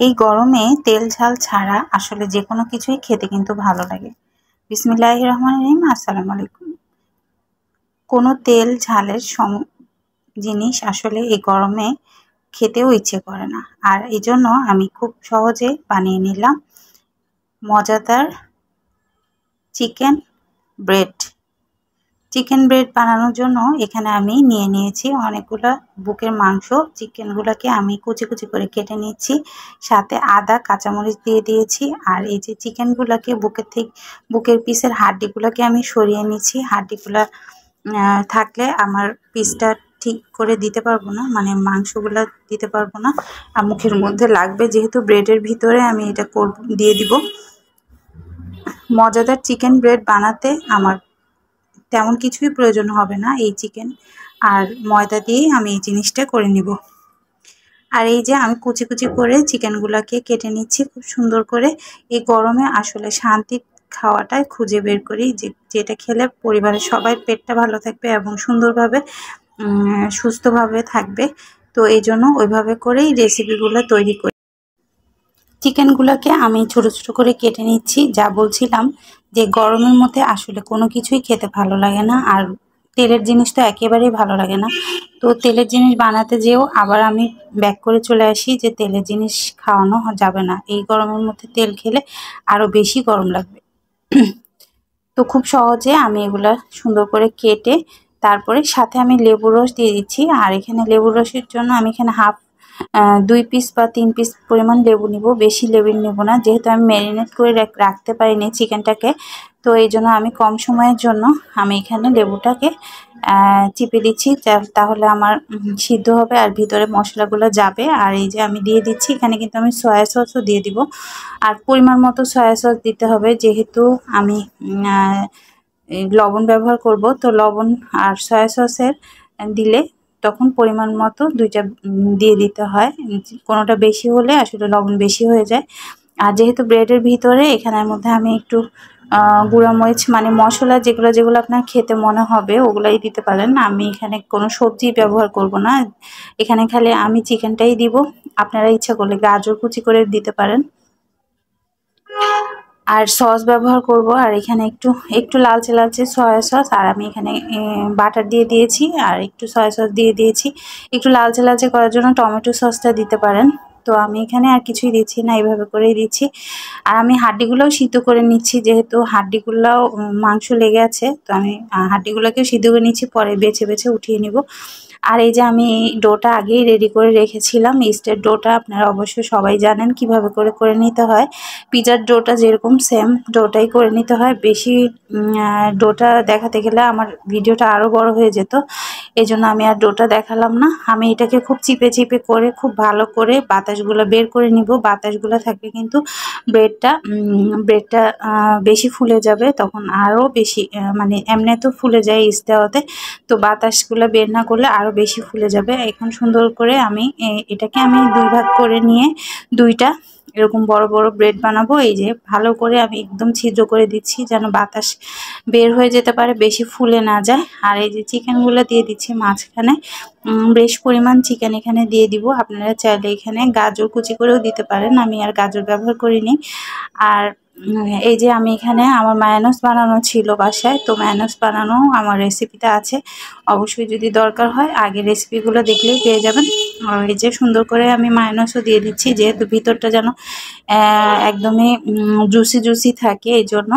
এই গরমে তেল ঝাল ছাড়া আসলে যে কোনো কিছুই খেতে কিন্তু ভালো লাগে। বিসমিল্লাহির রহমানির রহিম। আসসালামু আলাইকুম। কোনো তেল ঝালের জিনিস আসলে এই গরমে খেতেও ইচ্ছে করে না, আর এই জন্য আমি খুব সহজে বানিয়ে নিলাম মজাদার চিকেন ব্রেড। চিকেন ব্রেড বানানোর জন্য এখানে আমি নিয়ে নিয়েছি অনেকগুলো বুকের মাংস। চিকেনগুলোকে আমি কুচি কুচি করে কেটে নিচ্ছি, সাথে আদা কাঁচামরিচ দিয়ে দিয়েছি। আর এই যে চিকেনগুলোকে বুকের পিসের হাড্ডিগুলোকে আমি সরিয়ে নিচ্ছি। হাড্ডিগুলো থাকলে আমার পিসটা ঠিক করে দিতে পারবো না, মানে মাংসগুলো দিতে পারবো না, আর মুখের মধ্যে লাগবে, যেহেতু ব্রেডের ভিতরে আমি এটা দিয়ে দিব। মজাদার চিকেন ব্রেড বানাতে আমার তেমন কিছুই প্রয়োজন হবে না, এই চিকেন আর ময়দা দিয়েই আমি এই জিনিসটা করে নিব। আর এই যে আমি কুচি কুচি করে চিকেনগুলোকে কেটে নিচ্ছি খুব সুন্দর করে। এই গরমে আসলে শান্তির খাওয়াটাই খুঁজে বের করি, যেটা খেলে পরিবারের সবাই পেটটা ভালো থাকবে এবং সুন্দরভাবে সুস্থভাবে থাকবে। তো এই জন্য ওইভাবে করেই রেসিপিগুলো তৈরি করি। চিকেনগুলোকে আমি ছোট ছোট করে কেটে নিচ্ছি। যা বলছিলাম যে গরমের মধ্যে আসলে কোনো কিছুই খেতে ভালো লাগে না, আর তেলের জিনিস তো একেবারেই ভালো লাগে না। তো তেলের জিনিস বানাতে যেও আবার আমি ব্যাক করে চলে আসি যে তেলের জিনিস খাওয়ানো যাবে না, এই গরমের মধ্যে তেল খেলে আরও বেশি গরম লাগবে। তো খুব সহজে আমি এগুলা সুন্দর করে কেটে তারপরে সাথে আমি লেবুর রস দিয়ে দিচ্ছি। আর এখানে লেবুর রসের জন্য আমি এখানে 2 পিস বা 3 পিস পরিমাণ লেবু নিব, বেশি লেবু নেব না, যেহেতু আমি ম্যারিনেট করে রাখতে পারিনি চিকেনটাকে। তো এই জন্য আমি কম সময়ের জন্য আমি এখানে লেবুটাকে চিপে দিচ্ছি, তাহলে আমার সিদ্ধ হবে আর ভিতরে মশলাগুলো যাবে। আর এই যে আমি দিয়ে দিচ্ছি এখানে, কিন্তু আমি সয়া সসও দিয়ে দিব। আর পরিমাণ মতো সয়া সস দিতে হবে, যেহেতু আমি লবণ ব্যবহার করব। তো লবণ আর সয়া সসের দিলে তখন পরিমাণ মতো দুইটা দিয়ে দিতে হয়, কোনোটা বেশি হলে আসলে লবণ বেশি হয়ে যায়। আর যেহেতু ব্রেডের ভিতরে এখানের মধ্যে আমি একটু গুঁড়ামরিচ, মানে মশলা যেগুলো আপনার খেতে মনে হবে ওগুলাই দিতে পারেন। আমি এখানে কোনো সবজি ব্যবহার করব না, এখানে খালি আমি চিকেনটাই দিব। আপনারা ইচ্ছা করলে গাজর কুচি করে দিতে পারেন। আর সস ব্যবহার করব, আর এখানে একটু লালচে লালচে সয়া সস, আর আমি এখানে বাটার দিয়ে দিয়েছি আর একটু সয়া সস দিয়ে দিয়েছি। একটু লালচে লালচে করার জন্য টমেটো সসটা দিতে পারেন। তো আমি এখানে আর কিছুই দিচ্ছি না, এইভাবে করেই দিচ্ছি। আর আমি হাড্ডিগুলোও সিদ্ধ করে নিচ্ছি, যেহেতু হাড্ডিগুলোও মাংস লেগে আছে। তো আমি হাড্ডিগুলোকেও সিদ্ধ করে নিচ্ছি, পরে বেছে বেছে উঠিয়ে নিব। আর এই যে আমি ডোটা আগেই রেডি করে রেখেছিলাম, ইস্টের ডোটা আপনারা অবশ্যই সবাই জানেন কিভাবে করে নিতে হয়। পিজার ডোটা যেরকম সেম ডোটাই করে নিতে হয়। বেশি ডোটা দেখাতে গেলে আমার ভিডিওটা আরও বড় হয়ে যেত, এই জন্য আমি আর ডোটা দেখালাম না। আমি এটাকে খুব চিপে চিপে করে খুব ভালো করে বাতাসগুলো বের করে নিব। বাতাসগুলো থাকলে কিন্তু ব্রেডটা বেশি ফুলে যাবে, তখন আরও বেশি, মানে এমনি তো ফুলে যায় ইস্ট দেওয়াতে, তো বাতাসগুলো বের না করলে আরও বেশি ফুলে যাবে। এখন সুন্দর করে আমি এটাকে 2 ভাগ করে নিয়ে 2টা এরকম বড় বড় ব্রেড বানাবো। এই যে ভালো করে আমি একদম ছিদ্র করে দিচ্ছি, যেন বাতাস বের হয়ে যেতে পারে, বেশি ফুলে না যায়। আর এই যে চিকেনগুলো দিয়ে দিচ্ছি মাঝখানে, বেশ পরিমাণ চিকেন এখানে দিয়ে দিব। আপনারা চাইলে এখানে গাজর কুচি করেও দিতে পারেন, আমি আর গাজর ব্যবহার করিনি। আর এই যে আমি এখানে আমার মায়োনেজ বানানো ছিল বাসায়, তো মায়োনেজ বানানো আমার রেসিপিটা আছে, অবশ্যই যদি দরকার হয় আগে রেসিপিগুলো দেখলেই পেয়ে যাবেন। আর এই যে সুন্দর করে আমি মায়োনেজও দিয়ে দিচ্ছি, যেহেতু ভিতরটা যেন একদমই জুসি জুসি থাকে, এই জন্য।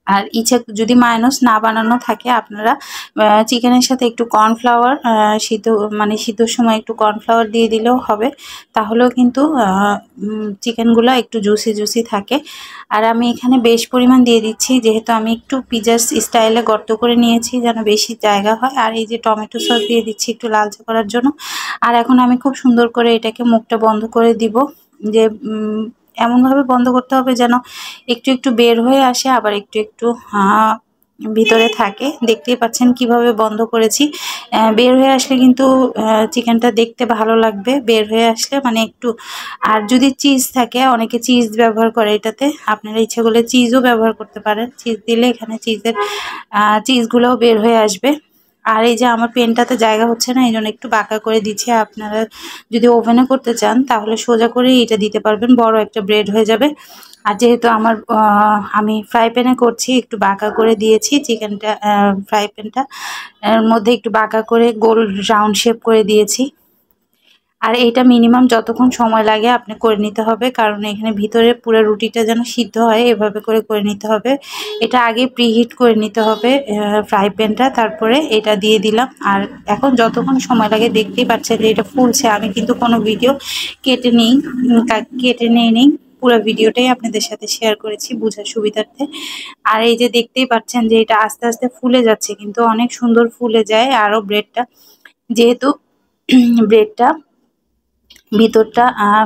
আর ইচ্ছা যদি মায়োনেজ না বানানো থাকে, আপনারা চিকেনের সাথে একটু কর্নফ্লাওয়ার সিদ্ধর সময় একটু কর্নফ্লাওয়ার দিয়ে দিলেও হবে, তাহলেও কিন্তু চিকেনগুলো একটু জুসি জুসি থাকে। আর আমি এখানে বেশ পরিমাণ দিয়ে দিচ্ছি, যেহেতু আমি একটু পিজার স্টাইলে গর্ত করে নিয়েছি যেন বেশি জায়গা হয়। আর এই যে টমেটো সস দিয়ে দিচ্ছি একটু লালচে করার জন্য। আর এখন আমি খুব সুন্দর করে এটাকে মুখটা বন্ধ করে দিব, যে এমনভাবে বন্ধ করতে হবে যেন একটু একটু বের হয়ে আসে, আবার একটু ভিতরে থাকে। দেখতেই পাচ্ছেন কিভাবে বন্ধ করেছি। বের হয়ে আসলে কিন্তু চিকেনটা দেখতে ভালো লাগবে, বের হয়ে আসলে মানে একটু। আর যদি চিজ থাকে, অনেকে চিজ ব্যবহার করে এটাতে, আপনারা ইচ্ছে করলে চিজও ব্যবহার করতে পারেন। চিজ দিলে এখানে চিজগুলোও বের হয়ে আসবে। আর এই যে আমার পেনটাতে জায়গা হচ্ছে না, এই জন্য একটু বাঁকা করে দিচ্ছি। আপনারা যদি ওভেনে করতে চান তাহলে সোজা করে এটা দিতে পারবেন, বড় একটা ব্রেড হয়ে যাবে। আর যেহেতু আমি ফ্রাই প্যানে করছি, একটু বাঁকা করে দিয়েছি চিকেনটা। ফ্রাই প্যানটা এর মধ্যে একটু বাঁকা করে গোল রাউন্ড শেপ করে দিয়েছি। আর এইটা মিনিমাম যতক্ষণ সময় লাগে আপনি করে নিতে হবে, কারণ এখানে ভিতরে পুরো রুটিটা যেন সিদ্ধ হয় এভাবে করে নিতে হবে। এটা আগে প্রিহিট করে নিতে হবে ফ্রাই প্যানটা, তারপরে এটা দিয়ে দিলাম। আর এখন যতক্ষণ সময় লাগে দেখতেই পাচ্ছেন যে এটা ফুলছে। আমি কিন্তু কোনো ভিডিও কেটে নেই পুরো ভিডিওটাই আপনাদের সাথে শেয়ার করেছি বোঝার সুবিধার্থে। আর এই যে দেখতেই পাচ্ছেন যে এটা আস্তে আস্তে ফুলে যাচ্ছে, কিন্তু অনেক সুন্দর ফুলে যায়। আরও ব্রেডটা যেহেতু ব্রেডটা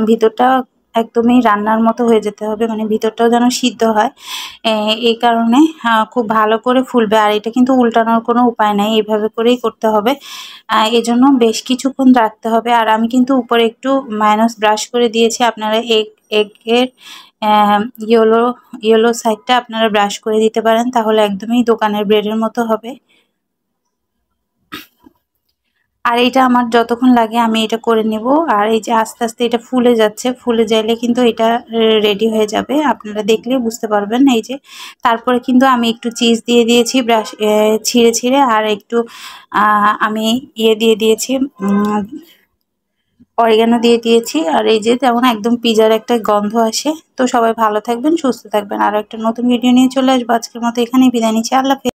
ভিতরটা একদমই রান্নার মতো হয়ে যেতে হবে, মানে ভিতরটাও যেন সিদ্ধ হয়। এই কারণে খুব ভালো করে ফুলবে। আর এটা কিন্তু উল্টানোর কোনো উপায় নাই, এইভাবে করেই করতে হবে। এজন্য বেশ কিছুক্ষণ রাখতে হবে। আর আমি কিন্তু উপরে একটু মায়োনিজ ব্রাশ করে দিয়েছি। আপনারা এগের ইয়েলো সাইডটা আপনারা ব্রাশ করে দিতে পারেন, তাহলে একদমই দোকানের ব্রেডের মতো হবে। আর এটা আমার যতক্ষণ লাগে আমি এটা করে নেব। আর এই যে আস্তে আস্তে এটা ফুলে যাচ্ছে, ফুলে যাইলে কিন্তু এটা রেডি হয়ে যাবে, আপনারা দেখলেই বুঝতে পারবেন। এই যে তারপরে কিন্তু আমি একটু চিজ দিয়ে দিয়েছি ব্রাশ ছিঁড়ে ছিঁড়ে, আর একটু আমি দিয়ে দিয়েছি অরিগানো দিয়ে দিয়েছি। আর এই যে যেমন একদম পিজার একটা গন্ধ আসে। তো সবাই ভালো থাকবেন, সুস্থ থাকবেন। আরও একটা নতুন ভিডিও নিয়ে চলে আসবো। আজকের মতো এখানেই বিদায় নিচ্ছি। আল্লাহ হাফেজ।